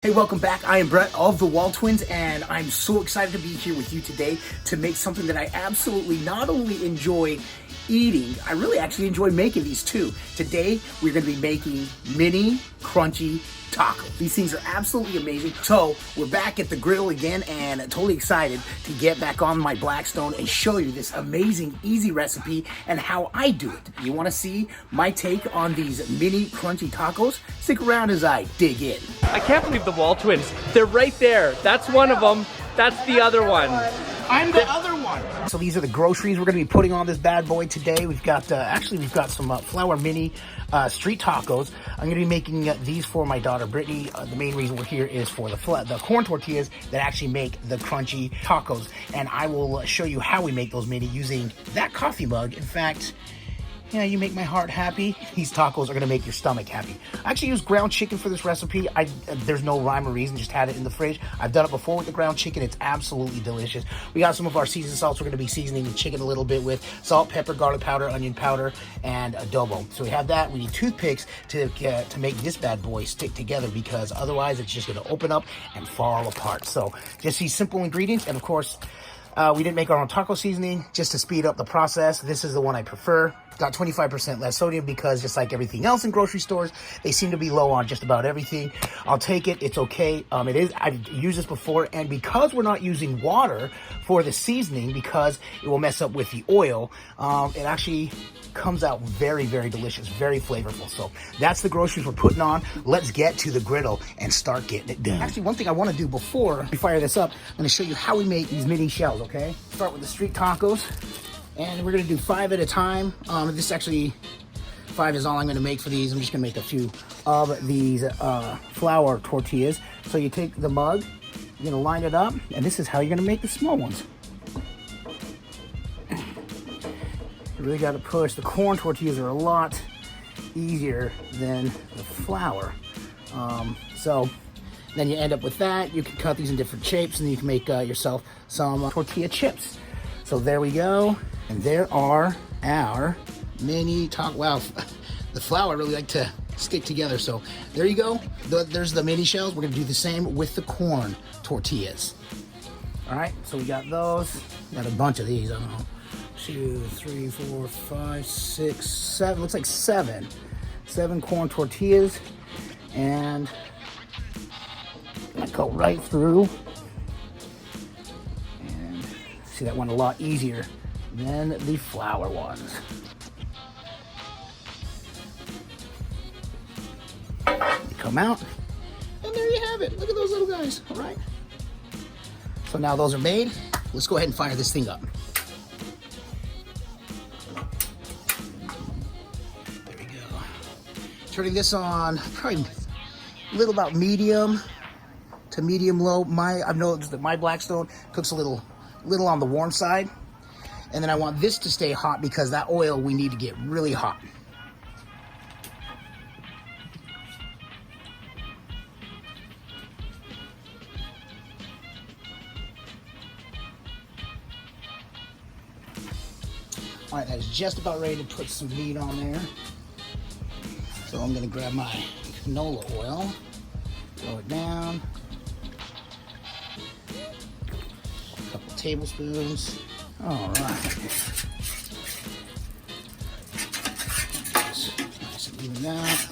Hey, welcome back. I am Brett of the WALTWINS, and I'm so excited to be here with you today to make something that I absolutely not only enjoy eating, I really actually enjoy making these too. Today, we're going to be making mini crunchy tacos. These things are absolutely amazing. So, we're back at the griddle again, and totally excited to get back on my Blackstone and show you this amazing, easy recipe and how I do it. You want to see my take on these mini crunchy tacos? Stick around as I dig in. I can't believe the Wall-Twins. They're right there. That's one of them. That's the other one. I'm the other one. So these are the groceries we're going to be putting on this bad boy today. We've got some flour mini street tacos. I'm going to be making these for my daughter Brittany. The main reason we're here is for the corn tortillas that actually make the crunchy tacos, and I will show you how we make those mini using that coffee mug. In fact, yeah, you make my heart happy. These tacos are gonna make your stomach happy. I actually use ground chicken for this recipe. There's no rhyme or reason, just had it in the fridge. I've done it before with the ground chicken. It's absolutely delicious. We got some of our seasoned salts we're gonna be seasoning the chicken a little bit with: salt, pepper, garlic powder, onion powder, and adobo. So we have that. We need toothpicks to make this bad boy stick together, because otherwise it's just gonna open up and fall apart. So just these simple ingredients, and of course, we didn't make our own taco seasoning just to speed up the process. This is the one I prefer. Got 25% less sodium because, just like everything else in grocery stores, they seem to be low on just about everything. I'll take it. It's okay. I've used this before, and because we're not using water for the seasoning, because it will mess up with the oil, it actually comes out very, very delicious, very flavorful. So that's the groceries we're putting on. Let's get to the griddle and start getting it done. Actually, one thing I want to do before we fire this up, I'm going to show you how we make these mini shells, okay? Start with the street tacos, and we're going to do 5 at a time. This actually, 5 is all I'm going to make for these. I'm just going to make a few of these flour tortillas. So you take the mug, you're going to line it up, and this is how you're going to make the small ones. You really got to push. The corn tortillas are a lot easier than the flour. So then you end up with that. You can cut these in different shapes, and you can make yourself some tortilla chips. So there we go. And there are our mini taco. Wow, the flour really like to stick together. So there you go. There's the mini shells. We're going to do the same with the corn tortillas. All right, so we got those. Got a bunch of these. I don't know. 2, 3, 4, 5, 6, 7. Looks like 7 corn tortillas, and I go right through. And see, that one a lot easier than the flour ones. They come out, and there you have it. Look at those little guys. All right. So now those are made. Let's go ahead and fire this thing up. Turning this on probably a little about medium to medium low. I've noticed that my Blackstone cooks a little on the warm side, and then I want this to stay hot because that oil we need to get really hot. All right, that is just about ready to put some meat on there. So I'm going to grab my canola oil, throw it down, a couple tablespoons. All right. Just nice and even out.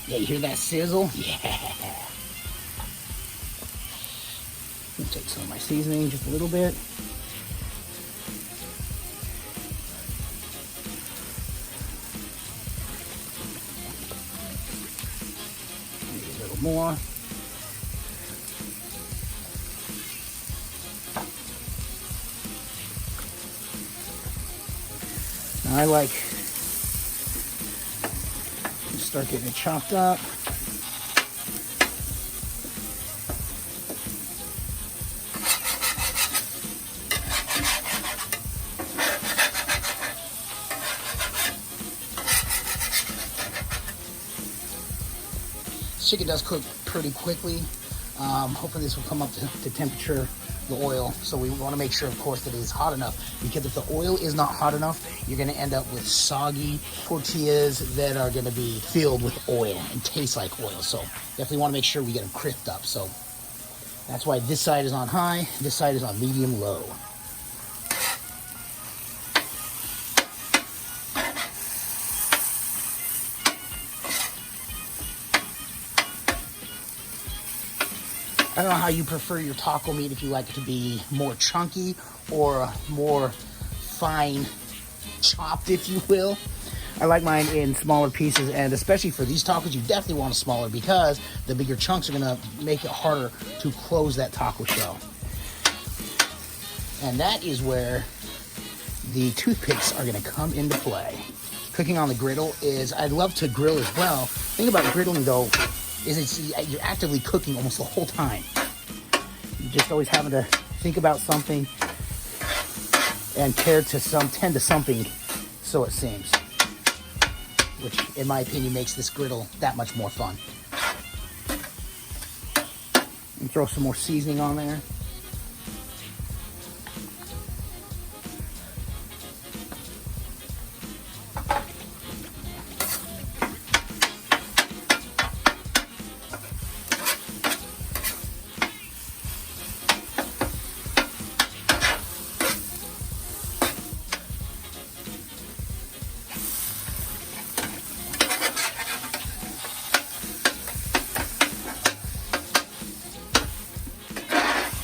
Yeah, you hear that sizzle? Yeah. I'll take some of my seasoning, just a little bit. Maybe a little more. Now I like start getting it chopped up. Chicken does cook pretty quickly. Hopefully this will come up to temperature, the oil. So we want to make sure, of course, that it is hot enough, because if the oil is not hot enough, you're going to end up with soggy tortillas that are going to be filled with oil and taste like oil. So definitely want to make sure we get them crisped up. So that's why this side is on high, this side is on medium low. I don't know how you prefer your taco meat, if you like it to be more chunky or more fine chopped, if you will. I like mine in smaller pieces, and especially for these tacos, you definitely want a smaller, because the bigger chunks are gonna make it harder to close that taco shell. And that is where the toothpicks are gonna come into play. Cooking on the griddle is, I'd love to grill as well. The thing about griddling though, is you're actively cooking almost the whole time. You're just always having to think about something and tend to something, so it seems. Which, in my opinion, makes this griddle that much more fun. And throw some more seasoning on there.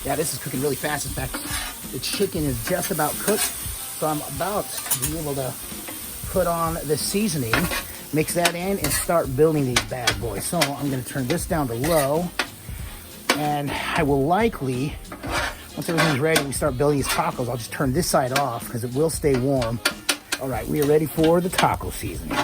Yeah, this is cooking really fast. In fact, the chicken is just about cooked, so I'm about to be able to put on the seasoning, mix that in, and start building these bad boys. So I'm going to turn this down to low, and I will likely, once everything's ready, we start building these tacos, I'll just turn this side off because it will stay warm. All right, we are ready for the taco seasoning.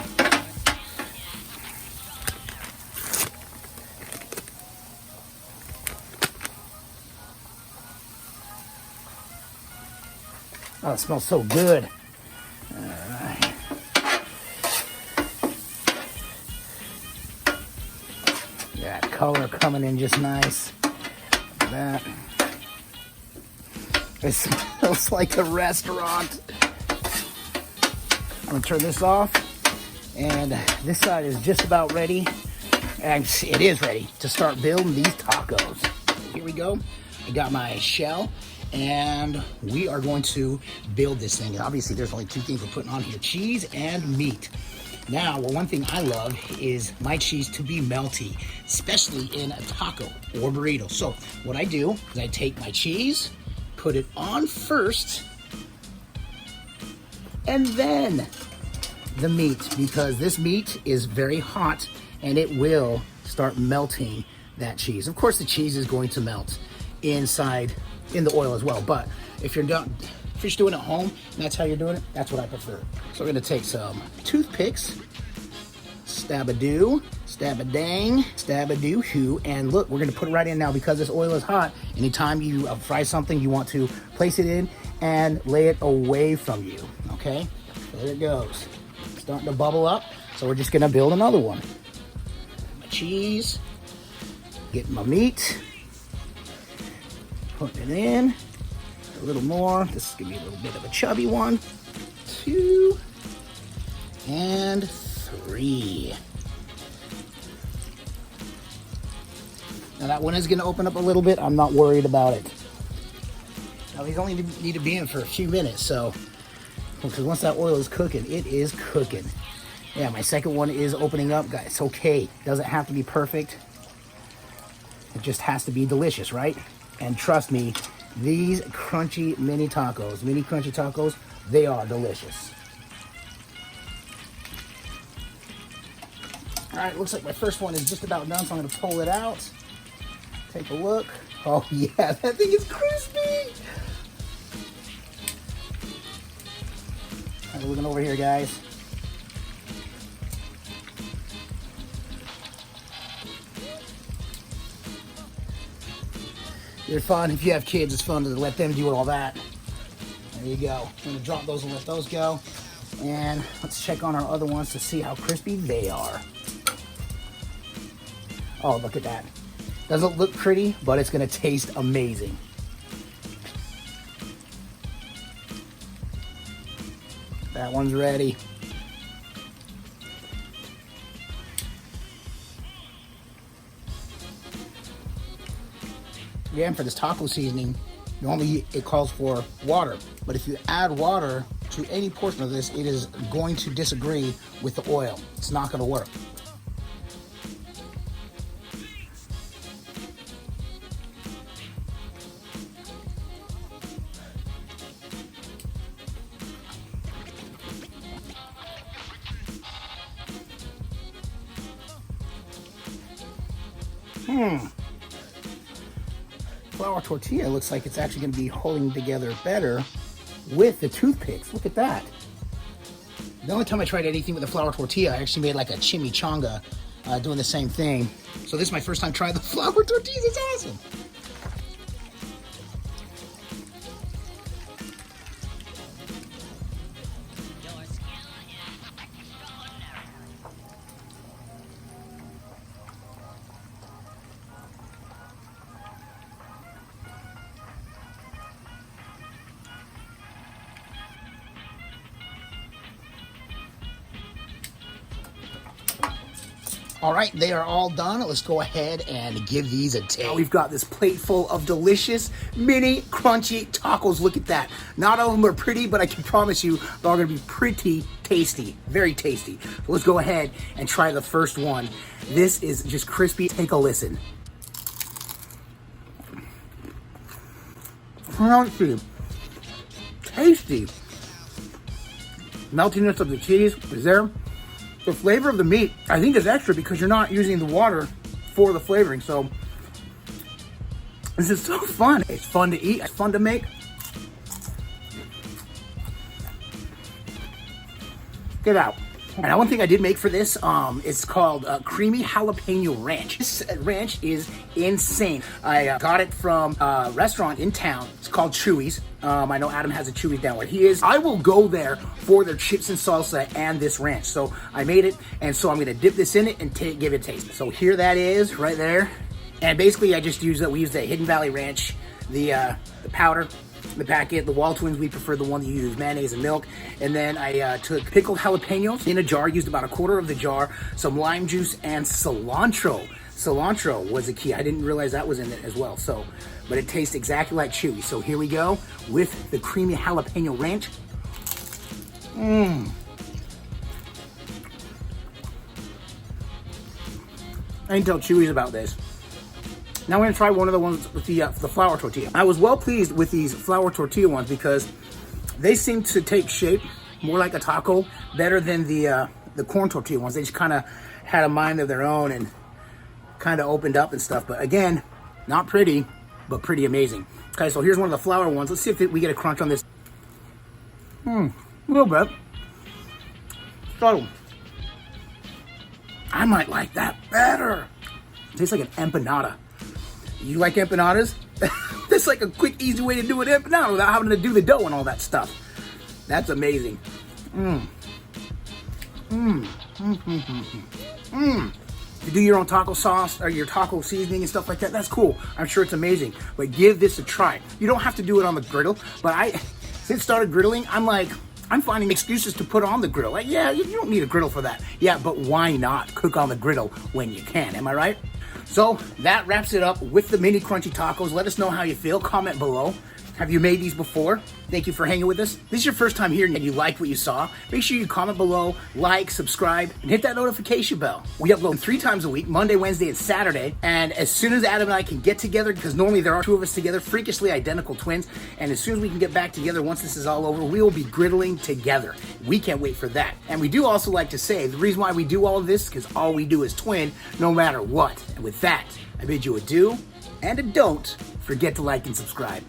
Oh, it smells so good. All right. That color coming in just nice. Look at that. It smells like a restaurant. I'm gonna turn this off, and this side is just about ready. And it is ready to start building these tacos. Here we go. I got my shell, and we are going to build this thing. And obviously there's only two things we're putting on here: cheese and meat. Now, well, one thing I love is my cheese to be melty, especially in a taco or burrito. So what I do is I take my cheese, put it on first, and then the meat, because this meat is very hot and it will start melting that cheese. Of course, the cheese is going to melt inside in the oil as well, but if you're just doing it at home and that's how you're doing it, that's what I prefer. So we're gonna take some toothpicks, stab-a-doo, stab-a-dang, stab-a-doo-hoo, and look, we're gonna put it right in now because this oil is hot. Anytime you fry something, you want to place it in and lay it away from you, okay? So there it goes. It's starting to bubble up, so we're just gonna build another one. My cheese, get my meat, put it in, a little more. This is gonna be a little bit of a chubby one. 2 and 3. Now that one is gonna open up a little bit. I'm not worried about it. Now these only need to be in for a few minutes, so, because once that oil is cooking, it is cooking. Yeah, my second one is opening up, guys. It's okay. Doesn't have to be perfect. It just has to be delicious, right? And trust me, these crunchy mini crunchy tacos, they are delicious. All right, looks like my first one is just about done, so I'm gonna pull it out. Take a look. Oh yeah, that thing is crispy. All right, looking over here, guys. They're fun. If you have kids, it's fun to let them do all that. There you go. I'm gonna drop those and let those go. And let's check on our other ones to see how crispy they are. Oh, look at that. Doesn't look pretty, but it's gonna taste amazing. That one's ready. Again, for this taco seasoning, normally it calls for water, but if you add water to any portion of this, it is going to disagree with the oil. It's not gonna work. Flour tortilla looks like it's actually going to be holding together better with the toothpicks. Look at that. The only time I tried anything with a flour tortilla, I actually made like a chimichanga doing the same thing. So this is my first time trying the flour tortillas. It's awesome. All right, they are all done. Let's go ahead and give these a taste. Now we've got this plate full of delicious, mini, crunchy tacos. Look at that. Not all of them are pretty, but I can promise you they're all gonna be pretty tasty, very tasty. So let's go ahead and try the first one. This is just crispy. Take a listen. Crunchy, tasty. Meltiness of the cheese is there. The flavor of the meat, I think, is extra because you're not using the water for the flavoring. So this is so fun. It's fun to eat. It's fun to make. Get out. Now, one thing I did make for this, it's called Creamy Jalapeno Ranch. This ranch is insane. I got it from a restaurant in town. It's called Chewy's. I know Adam has a Chewy's down where he is. I will go there for their chips and salsa and this ranch. So I made it, and so I'm gonna dip this in it and give it a taste. So here that is, right there. And basically I just use we use the Hidden Valley Ranch, the powder, the packet, the WALTWINS, we prefer the one that you use mayonnaise and milk. And then I took pickled jalapenos in a jar, used about a quarter of the jar, some lime juice, and cilantro. Cilantro was the key. I didn't realize that was in it as well. So, but it tastes exactly like Chewy. So here we go with the Creamy Jalapeno Ranch. I didn't tell Chewy's about this. Now we're gonna try one of the ones with the flour tortilla. I was well pleased with these flour tortilla ones because they seem to take shape more like a taco, better than the corn tortilla ones. They just kind of had a mind of their own and kind of opened up and stuff. But again, not pretty, but pretty amazing. Okay, so here's one of the flour ones. Let's see if we get a crunch on this. A little bit. Subtle. I might like that better. It tastes like an empanada. You like empanadas? That's like a quick, easy way to do an empanada without having to do the dough and all that stuff. That's amazing. You do your own taco sauce or your taco seasoning and stuff like that. That's cool. I'm sure it's amazing. But give this a try. You don't have to do it on the griddle. But since I started griddling, I'm finding excuses to put on the griddle. Like, yeah, you don't need a griddle for that. Yeah, but why not cook on the griddle when you can? Am I right? So that wraps it up with the mini crunchy tacos. Let us know how you feel. Comment below. Have you made these before? Thank you for hanging with us. This is your first time here and you liked what you saw. Make sure you comment below, like, subscribe, and hit that notification bell. We upload 3 times a week, Monday, Wednesday, and Saturday. And as soon as Adam and I can get together, because normally there are 2 of us together, freakishly identical twins, and as soon as we can get back together, once this is all over, we will be griddling together. We can't wait for that. And we do also like to say, the reason why we do all of this is because all we do is twin, no matter what. And with that, I bid you a do and a don't forget to like and subscribe.